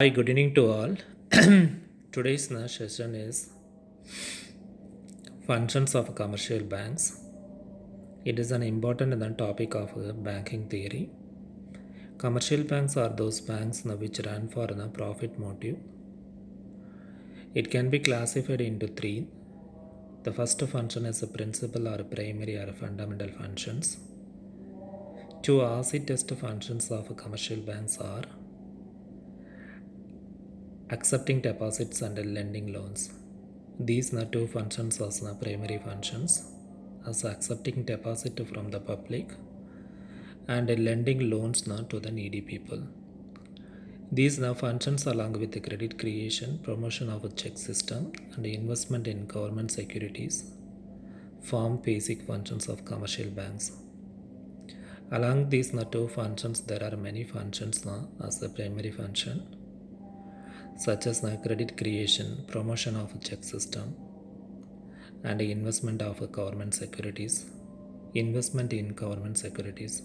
Hi, good evening to all. Today's session is functions of commercial banks. It is an important topic of banking theory. Commercial banks are those banks which run for a profit motive. It can be classified into three. The first function is a principal or primary or fundamental functions. Two acid test functions of commercial banks are accepting deposits and lending loans. These are two functions as primary functions, as accepting deposit from the public and lending loans to the needy people. These now functions along with the credit creation, promotion of a check system and investment in government securities form basic functions of commercial banks. Along these two functions there are many functions as the primary function, such as credit creation, promotion of a check system and investment of government securities, investment in government securities.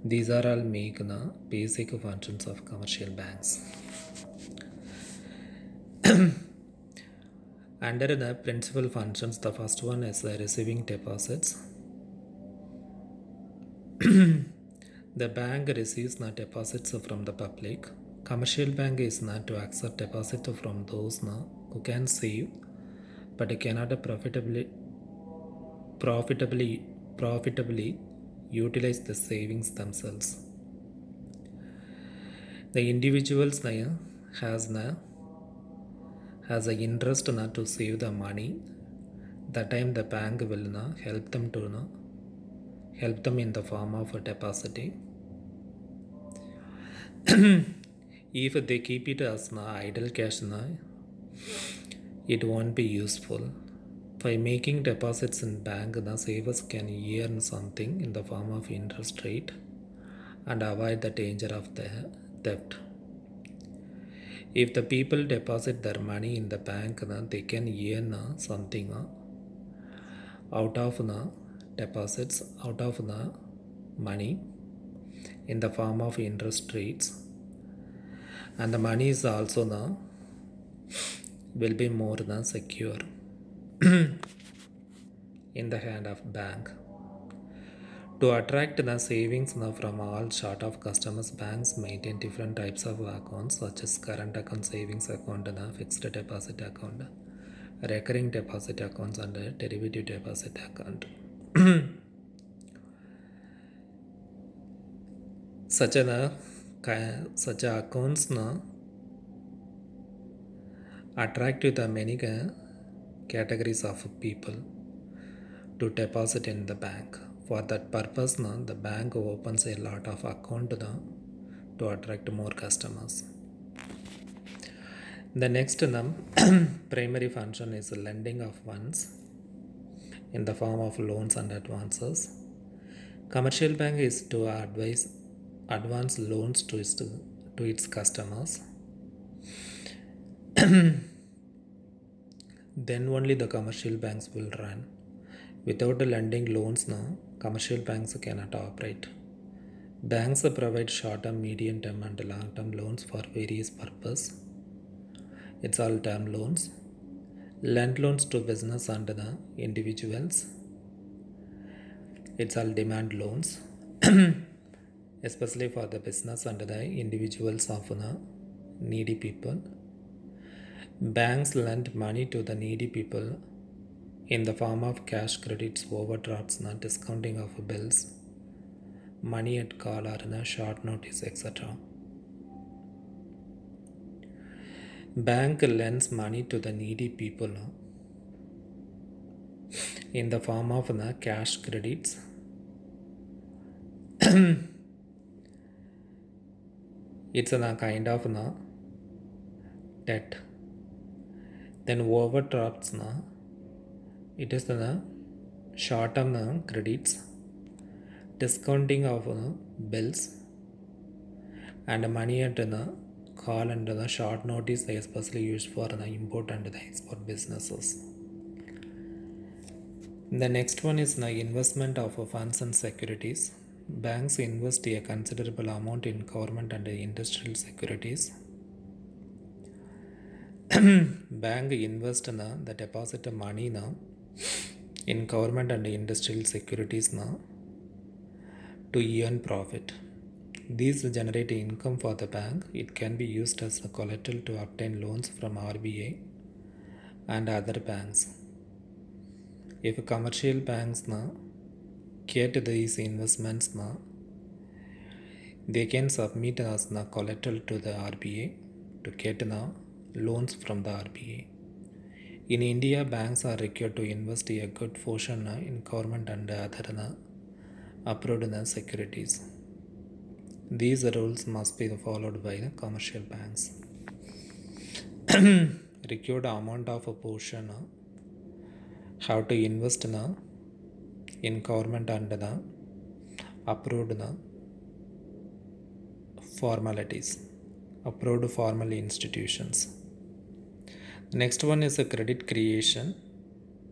These are all make the basic functions of commercial banks. Under the principal functions, the first one is receiving deposits. The bank receives the deposits from the public. Commercial bank is not to accept deposit from those who can save but cannot profitably utilize the savings themselves. The individuals has an interest to save the money. That time the bank will help them to help them in the form of a depositing. If they keep it as idle cash, it won't be useful. By making deposits in bank, the savers can earn something in the form of interest rate and avoid the danger of the theft. If the people deposit their money in the bank, they can earn something out of the deposits, out of the money in the form of interest rates, and the money is also will be more than secure in the hand of bank. To attract the savings from all sort of customers, banks maintain different types of accounts such as current account, savings account, and fixed deposit account, recurring deposit accounts, and derivative deposit account. such accounts attract the many categories of people to deposit in the bank. For that purpose, the bank opens a lot of account to attract more customers. The next primary function is lending of funds in the form of loans and advances. Commercial bank is to advance loans to its customers. Then only the commercial banks will run. Without lending loans, commercial banks cannot operate. Banks provide short-term, medium-term, and long-term loans for various purposes. It's all term loans. Lend loans to business and the individuals. It's all demand loans, especially for the business and the individuals of the needy people. Banks lend money to the needy people in the form of cash credits, overdrafts, discounting of bills, money at call or short notice, etc. Bank lends money to the needy people in the form of cash credits, it's a kind of debt. Then overdrafts, it is the short-term credits, discounting of bills, and money at the call and the short notice, they especially used for the import and the export businesses. The next one is the investment of funds and securities. Banks invest a considerable amount in government and industrial securities. bank invest the deposit money in government and industrial securities to earn profit. These generate income for the bank. It can be used as a collateral to obtain loans from RBI and other banks. If commercial banks get these investments, they can submit as collateral to the RBI to get loans from the RBI. In India, banks are required to invest a good portion in government and other approved securities. These rules must be followed by the commercial banks. Required amount of a portion have to invest in government and the approved formalities, approved formal institutions. The next one is a credit creation.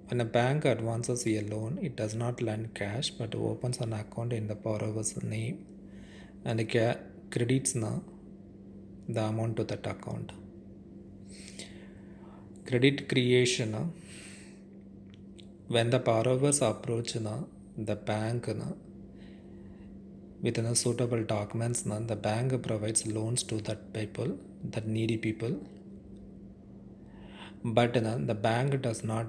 When a bank advances a loan, it does not lend cash but opens an account in the borrower's name and credits the amount to that account. Credit creation, when the borrowers approach the bank with suitable documents, the bank provides loans to that people, that needy people. But the bank does not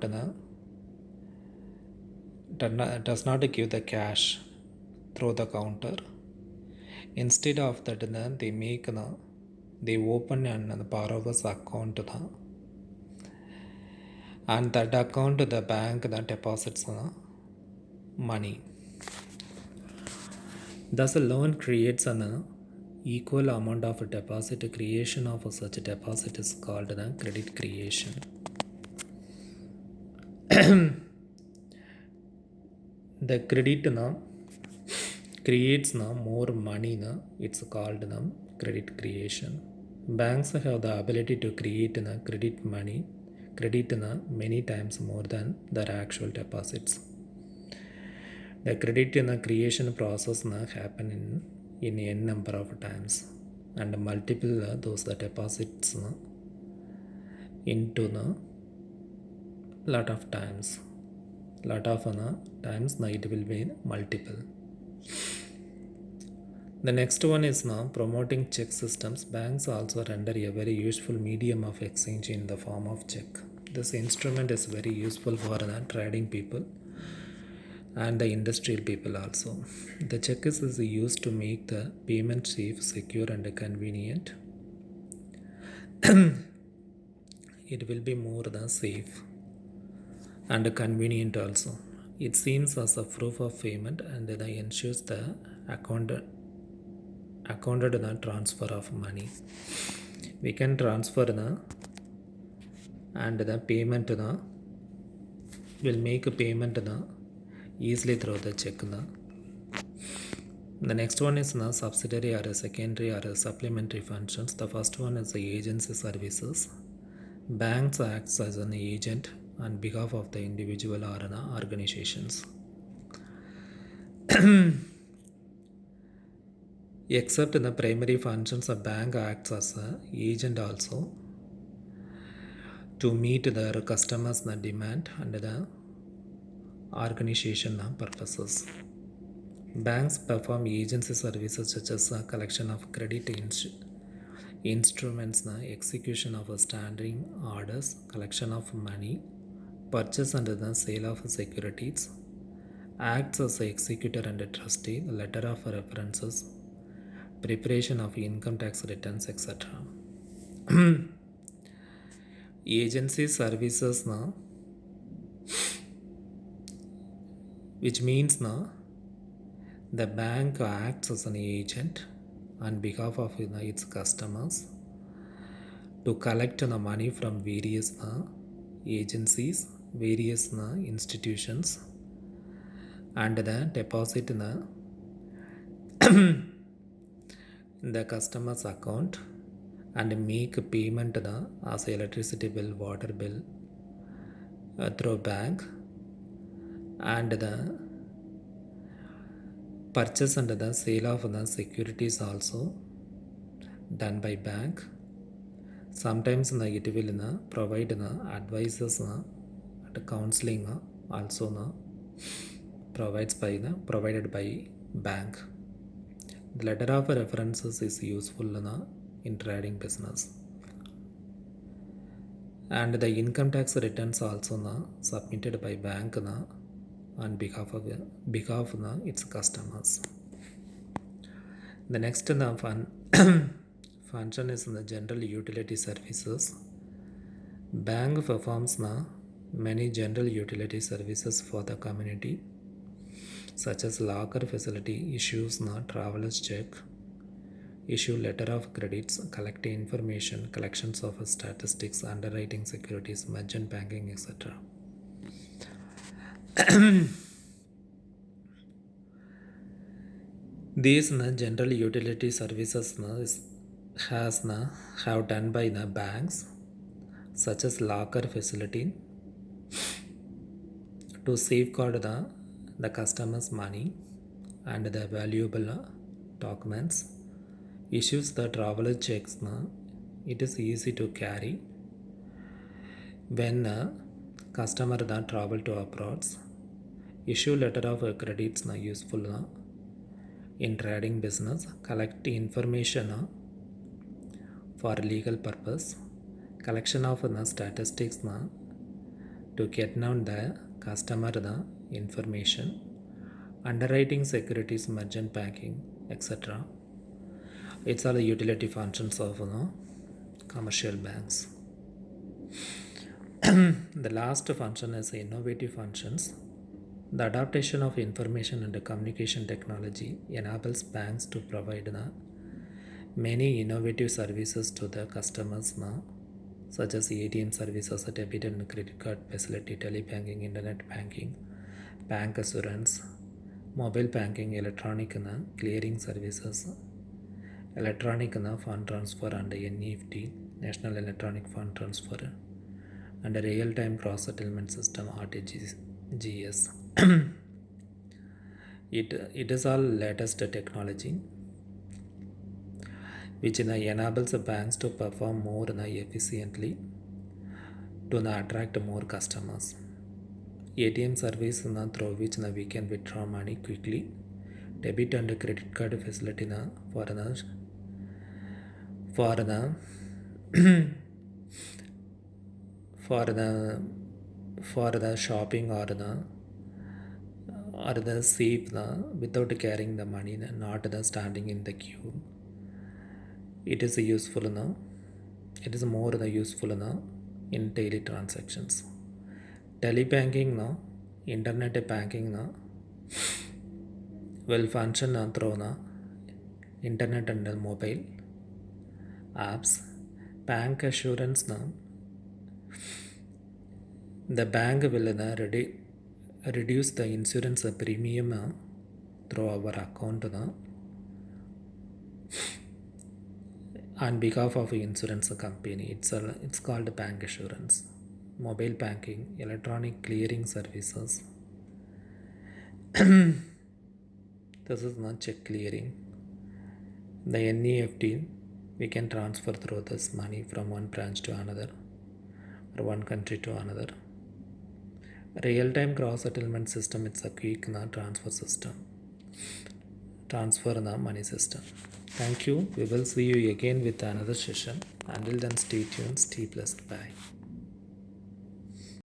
give the cash through the counter. Instead of that, they open the borrower's account and that account the bank deposits money. Thus, a loan creates an equal amount of deposit. Creation of such a deposit is called credit creation. The credit creates more money, it's called credit creation. Banks have the ability to create credit many times more than their actual deposits. The credit creation process happen in n number of times and multiple those deposits into lot of times it will be multiple. The next one is promoting check systems. Banks also render a very useful medium of exchange in the form of check. This instrument is very useful for trading people and the industrial people also. The check is used to make the payment safe, secure and convenient. It will be more than safe and convenient also. It seems as a proof of payment and ensures the accounted transfer of money. We can transfer and the payment will make a payment easily through the check. The next one is subsidiary or a secondary or a supplementary functions. The first one is the agency services. Banks acts as an agent on behalf of the individual or organizations. Except in the primary functions, a bank acts as an agent also to meet their customers' demand and the organization purposes. Banks perform agency services such as collection of credit instruments, execution of standing orders, collection of money, purchase and the sale of securities, acts as executor and trustee, letter of references, preparation of income tax returns, etc. Agency services which means the bank acts as an agent on behalf of its customers to collect the money from various agencies, various institutions and then deposit in the customer's account and make a payment as electricity bill, water bill through bank, and the purchase and the sale of the securities also done by bank. sometimes it will provide advices and counseling also provided by bank. The letter of references is useful in trading business, and the income tax returns also submitted by bank on behalf of its customers. The next function is the general utility services. Bank performs many general utility services for the community, such as locker facility, issues travelers check, issue letter of credits, collect information, collections of statistics, underwriting securities, merchant banking, etc. These general utility services have done by the banks, such as locker facility, to safeguard the customer's money and the valuable documents, issues the traveler checks. It is easy to carry when customer travel to abroad. Issue letter of credits useful in trading business, collect information for legal purpose, collection of statistics to get down the customer information, underwriting securities, merchant banking, etc. It's all the utility functions of commercial banks. The last function is innovative functions. The adaptation of information and communication technology enables banks to provide many innovative services to the customers such as ATM services, debit and credit card facility, telebanking, internet banking, bank assurance, mobile banking, electronic clearing services, electronic fund transfer and NEFT, National Electronic Fund Transfer, and a real-time cross settlement system, RTGS. It is all latest technology which enables the banks to perform more efficiently to attract more customers. ATM service through which we can withdraw money quickly, debit and credit card facility for the for the shopping or the safe without carrying the money, not standing in the queue. It is useful now. It is more useful now in daily transactions. Telebanking now, internet banking now will function through internet and mobile apps. Bank assurance now, the bank will reduce the insurance premium through our account on behalf of insurance company. It's called bank assurance. Mobile banking, electronic clearing services. This is not check clearing. The NEFT, we can transfer through this money from one branch to another or one country to another. Real-time cross settlement system, it's a quick transfer system. Transfer the money system. Thank you. We will see you again with another session. Until then, stay tuned, stay blessed. Bye.